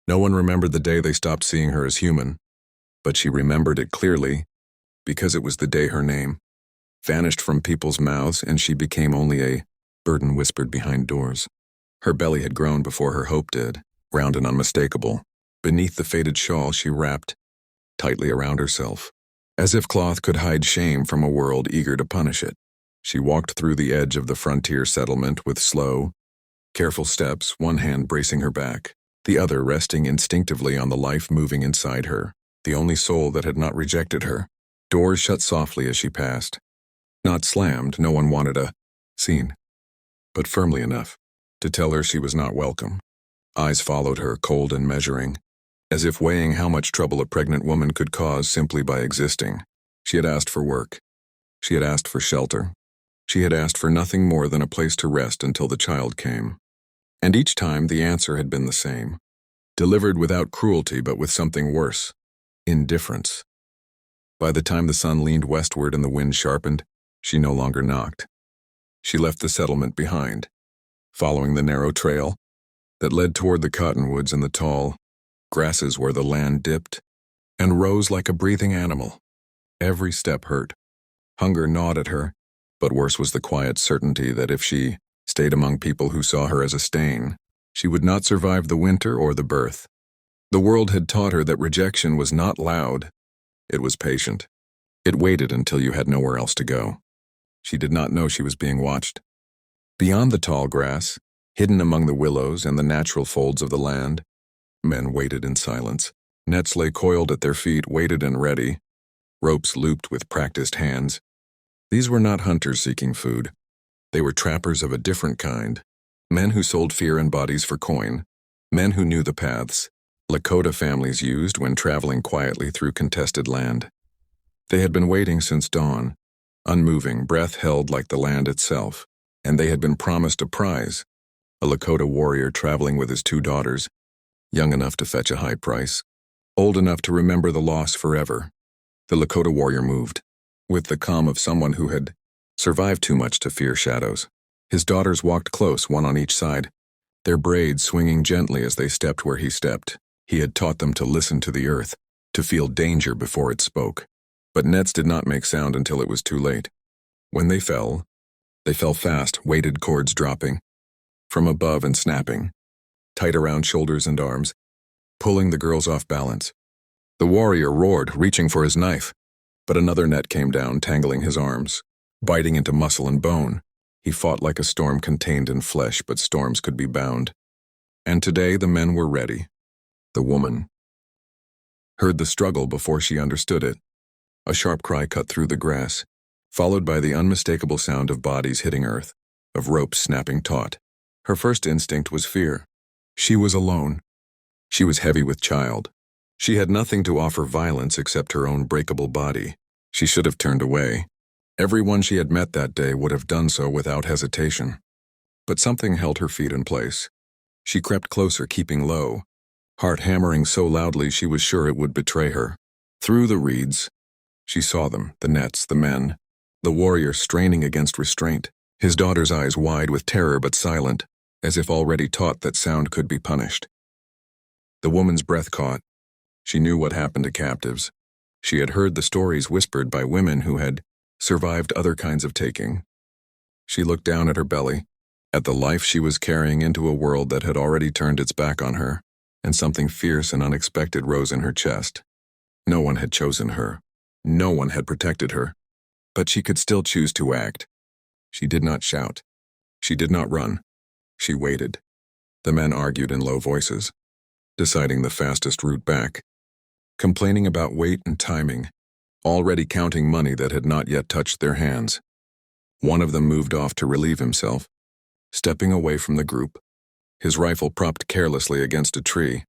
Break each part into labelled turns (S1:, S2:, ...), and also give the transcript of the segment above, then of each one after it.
S1: No one remembered the day they stopped seeing her as human, but she remembered it clearly because it was the day her name vanished from people's mouths and she became only a burden whispered behind doors. Her belly had grown before her hope did, round and unmistakable. Beneath the faded shawl she wrapped tightly around herself, as if cloth could hide shame from a world eager to punish it. She walked through the edge of the frontier settlement with slow, careful steps, one hand bracing her back, the other resting instinctively on the life moving inside her, the only soul that had not rejected her. Doors shut softly as she passed. Not slammed, no one wanted a scene, but firmly enough to tell her she was not welcome. Eyes followed her, cold and measuring, as if weighing how much trouble a pregnant woman could cause simply by existing. She had asked for work. She had asked for shelter. She had asked for nothing more than a place to rest until the child came. And each time the answer had been the same, delivered without cruelty but with something worse, indifference. By the time the sun leaned westward and the wind sharpened, she no longer knocked. She left the settlement behind, following the narrow trail that led toward the cottonwoods and the tall grasses where the land dipped and rose like a breathing animal. Every step hurt. Hunger gnawed at her, but worse was the quiet certainty that if she stayed among people who saw her as a stain, she would not survive the winter or the birth. The world had taught her that rejection was not loud. It was patient. It waited until you had nowhere else to go. She did not know she was being watched. Beyond the tall grass, hidden among the willows and the natural folds of the land, men waited in silence. Nets lay coiled at their feet, weighted and ready, ropes looped with practiced hands. These were not hunters seeking food. They were trappers of a different kind, men who sold fear and bodies for coin, men who knew the paths Lakota families used when traveling quietly through contested land. They had been waiting since dawn, unmoving, breath held like the land itself, and they had been promised a prize, a Lakota warrior traveling with his 2 daughters, young enough to fetch a high price, old enough to remember the loss forever. The Lakota warrior moved, with the calm of someone who had survived too much to fear shadows. His daughters walked close, one on each side, their braids swinging gently as they stepped where he stepped. He had taught them to listen to the earth, to feel danger before it spoke. But nets did not make sound until it was too late. When they fell fast, weighted cords dropping from above and snapping, tight around shoulders and arms, pulling the girls off balance. The warrior roared, reaching for his knife, but another net came down, tangling his arms, biting into muscle and bone. He fought like a storm contained in flesh, but storms could be bound. And today the men were ready. The woman heard the struggle before she understood it. A sharp cry cut through the grass, followed by the unmistakable sound of bodies hitting earth, of ropes snapping taut. Her first instinct was fear. She was alone. She was heavy with child. She had nothing to offer violence except her own breakable body. She should have turned away. Everyone she had met that day would have done so without hesitation. But something held her feet in place. She crept closer, keeping low, heart hammering so loudly she was sure it would betray her. Through the reeds, she saw them, the nets, the men, the warrior straining against restraint, his daughter's eyes wide with terror but silent, as if already taught that sound could be punished. The woman's breath caught. She knew what happened to captives. She had heard the stories whispered by women who had survived other kinds of taking. She looked down at her belly, at the life she was carrying into a world that had already turned its back on her, and something fierce and unexpected rose in her chest. No one had chosen her. No one had protected her. But she could still choose to act. She did not shout. She did not run. She waited. The men argued in low voices, deciding the fastest route back, complaining about weight and timing, already counting money that had not yet touched their hands. One of them moved off to relieve himself, stepping away from the group, his rifle propped carelessly against a tree.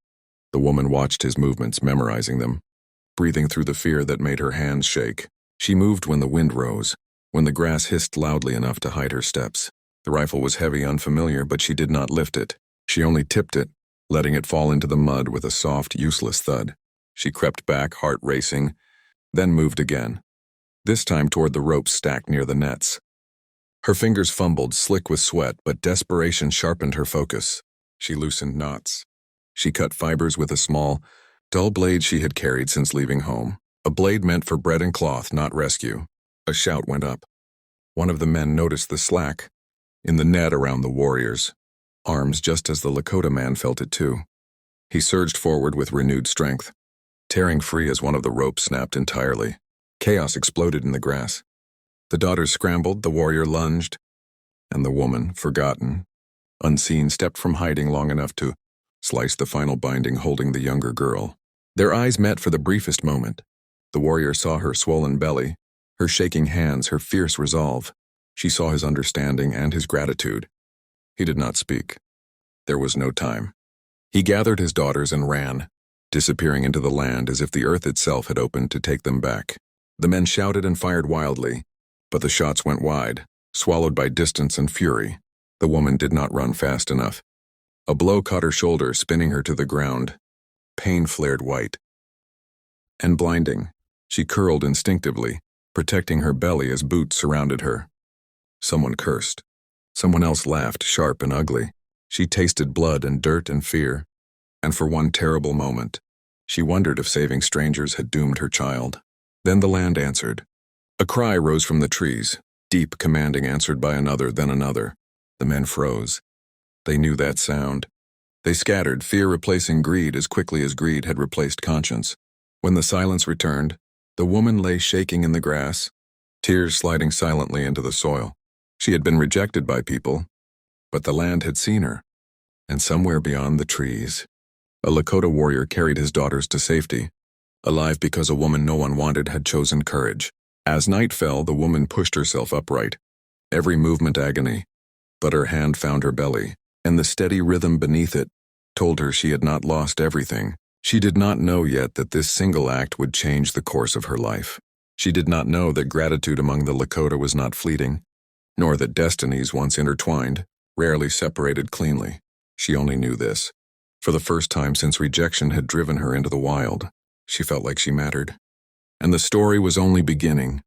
S1: The woman watched his movements, memorizing them, breathing through the fear that made her hands shake. She moved when the wind rose, when the grass hissed loudly enough to hide her steps. The rifle was heavy, unfamiliar, but she did not lift it. She only tipped it, letting it fall into the mud with a soft, useless thud. She crept back, heart racing, then moved again, this time toward the ropes stacked near the nets. Her fingers fumbled, slick with sweat, but desperation sharpened her focus. She loosened knots. She cut fibers with a small, dull blade she had carried since leaving home. A blade meant for bread and cloth, not rescue. A shout went up. One of the men noticed the slack in the net around the warrior's arms just as the Lakota man felt it too. He surged forward with renewed strength, tearing free as one of the ropes snapped entirely. Chaos exploded in the grass. The daughters scrambled, the warrior lunged, and the woman, forgotten, unseen, stepped from hiding long enough to slice the final binding holding the younger girl. Their eyes met for the briefest moment. The warrior saw her swollen belly, her shaking hands, her fierce resolve. She saw his understanding and his gratitude. He did not speak. There was no time. He gathered his daughters and ran, disappearing into the land as if the earth itself had opened to take them back. The men shouted and fired wildly, but the shots went wide, swallowed by distance and fury. The woman did not run fast enough. A blow caught her shoulder, spinning her to the ground. Pain flared white and blinding. She curled instinctively, protecting her belly as boots surrounded her. Someone cursed. Someone else laughed, sharp and ugly. She tasted blood and dirt and fear, and for one terrible moment, she wondered if saving strangers had doomed her child. Then the land answered. A cry rose from the trees, deep, commanding, answered by another, then another. The men froze. They knew that sound. They scattered, fear replacing greed as quickly as greed had replaced conscience. When the silence returned, the woman lay shaking in the grass, tears sliding silently into the soil. She had been rejected by people, but the land had seen her, and somewhere beyond the trees, a Lakota warrior carried his daughters to safety, alive because a woman no one wanted had chosen courage. As night fell, the woman pushed herself upright, every movement agony, but her hand found her belly, and the steady rhythm beneath it told her she had not lost everything. She did not know yet that this single act would change the course of her life. She did not know that gratitude among the Lakota was not fleeting, nor that destinies once intertwined, rarely separated cleanly. She only knew this. For the first time since rejection had driven her into the wild, she felt like she mattered. And the story was only beginning.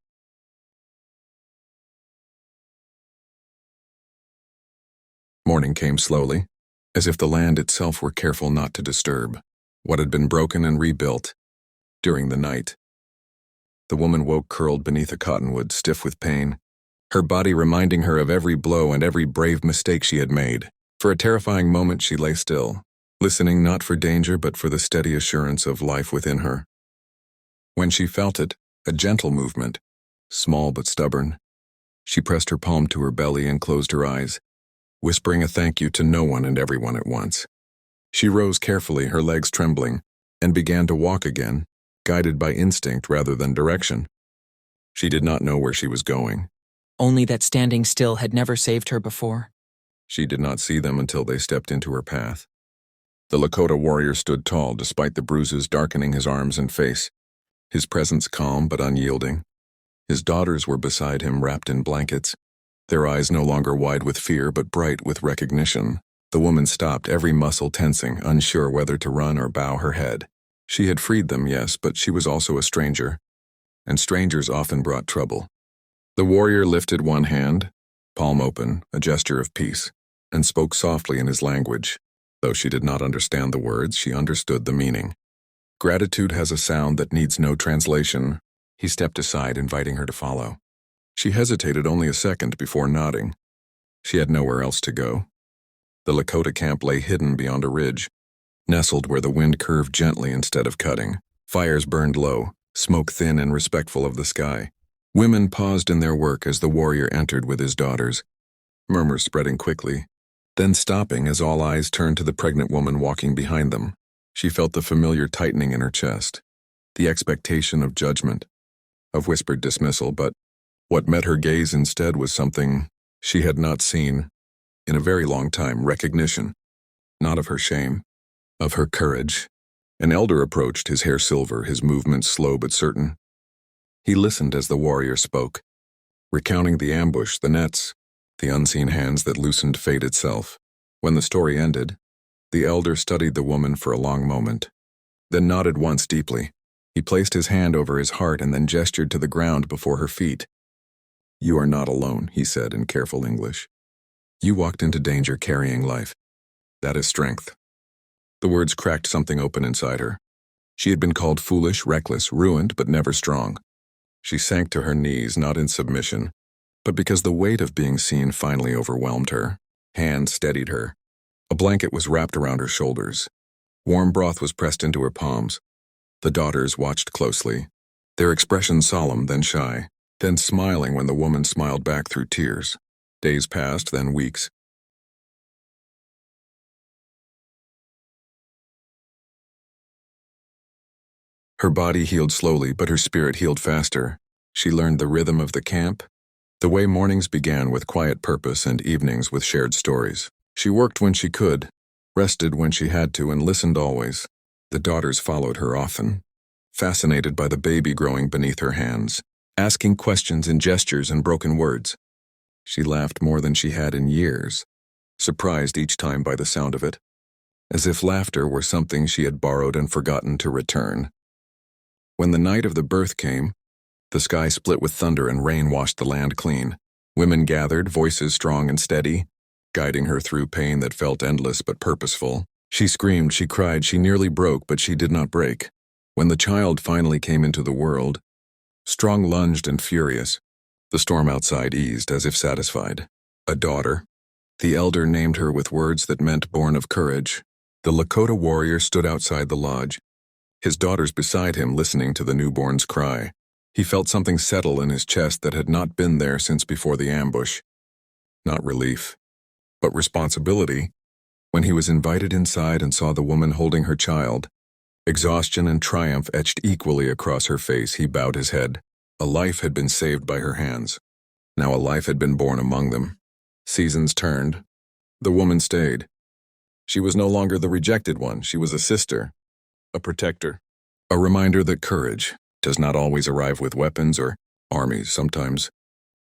S1: Morning came slowly, as if the land itself were careful not to disturb what had been broken and rebuilt during the night. The woman woke curled beneath a cottonwood, stiff with pain, her body reminding her of every blow and every brave mistake she had made. For a terrifying moment she lay still, listening not for danger but for the steady assurance of life within her. When she felt it, a gentle movement, small but stubborn, she pressed her palm to her belly and closed her eyes, whispering a thank you to no one and everyone at once. She rose carefully, her legs trembling, and began to walk again, guided by instinct rather than direction. She did not know where she was going.
S2: Only that standing still had never saved her before.
S1: She did not see them until they stepped into her path. The Lakota warrior stood tall despite the bruises darkening his arms and face, his presence calm but unyielding. His daughters were beside him, wrapped in blankets, their eyes no longer wide with fear but bright with recognition. The woman stopped, every muscle tensing, unsure whether to run or bow her head. She had freed them, yes, but she was also a stranger, and strangers often brought trouble. The warrior lifted one hand, palm open, a gesture of peace, and spoke softly in his language. Though she did not understand the words, she understood the meaning. Gratitude has a sound that needs no translation. He stepped aside, inviting her to follow. She hesitated only a second before nodding. She had nowhere else to go. The Lakota camp lay hidden beyond a ridge, nestled where the wind curved gently instead of cutting. Fires burned low, smoke thin and respectful of the sky. Women paused in their work as the warrior entered with his daughters, murmurs spreading quickly, then stopping as all eyes turned to the pregnant woman walking behind them. She felt the familiar tightening in her chest, the expectation of judgment, of whispered dismissal, but what met her gaze instead was something she had not seen in a very long time, recognition, not of her shame, of her courage. An elder approached, his hair silver, his movements slow but certain. He listened as the warrior spoke, recounting the ambush, the nets, the unseen hands that loosened fate itself. When the story ended, the elder studied the woman for a long moment, then nodded once deeply. He placed his hand over his heart and then gestured to the ground before her feet. "You are not alone," he said in careful English. "You walked into danger carrying life. That is strength. The words cracked something open inside her. She had been called foolish, reckless, ruined, but never strong. She sank to her knees, not in submission, but because the weight of being seen finally overwhelmed her. Hands steadied her. A blanket was wrapped around her shoulders. Warm broth was pressed into her palms. The daughters watched closely, their expressions solemn, then shy, then smiling when the woman smiled back through tears. Days passed, then weeks. Her body healed slowly, but her spirit healed faster. She learned the rhythm of the camp, the way mornings began with quiet purpose and evenings with shared stories. She worked when she could, rested when she had to, and listened always. The daughters followed her often, fascinated by the baby growing beneath her hands, asking questions in gestures and broken words. She laughed more than she had in years, surprised each time by the sound of it, as if laughter were something she had borrowed and forgotten to return. When the night of the birth came, the sky split with thunder and rain washed the land clean. Women gathered, voices strong and steady, guiding her through pain that felt endless but purposeful. She screamed, she cried, she nearly broke, but she did not break. When the child finally came into the world, strong, lunged, and furious, the storm outside eased as if satisfied. A daughter. The elder named her with words that meant born of courage. The Lakota warrior stood outside the lodge, his daughters beside him listening to the newborn's cry. He felt something settle in his chest that had not been there since before the ambush. Not relief, but responsibility. When he was invited inside and saw the woman holding her child, exhaustion and triumph etched equally across her face, he bowed his head. A life had been saved by her hands. Now a life had been born among them. Seasons turned. The woman stayed. She was no longer the rejected one. She was a sister, a protector, a reminder that courage does not always arrive with weapons or armies. Sometimes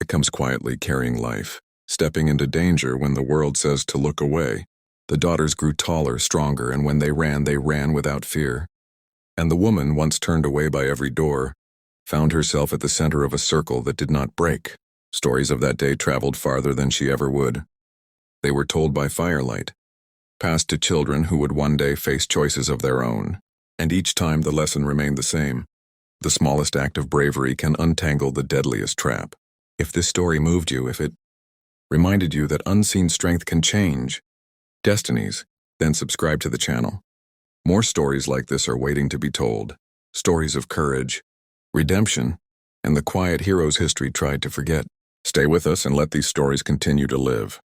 S1: it comes quietly, carrying life, stepping into danger when the world says to look away. The daughters grew taller, stronger, and when they ran without fear. And the woman, once turned away by every door, found herself at the center of a circle that did not break. Stories of that day traveled farther than she ever would. They were told by firelight, passed to children who would one day face choices of their own. And each time the lesson remained the same. The smallest act of bravery can untangle the deadliest trap. If this story moved you, if it reminded you that unseen strength can change destinies, then subscribe to the channel. More stories like this are waiting to be told. Stories of courage, redemption, and the quiet heroes history tried to forget. Stay with us and let these stories continue to live.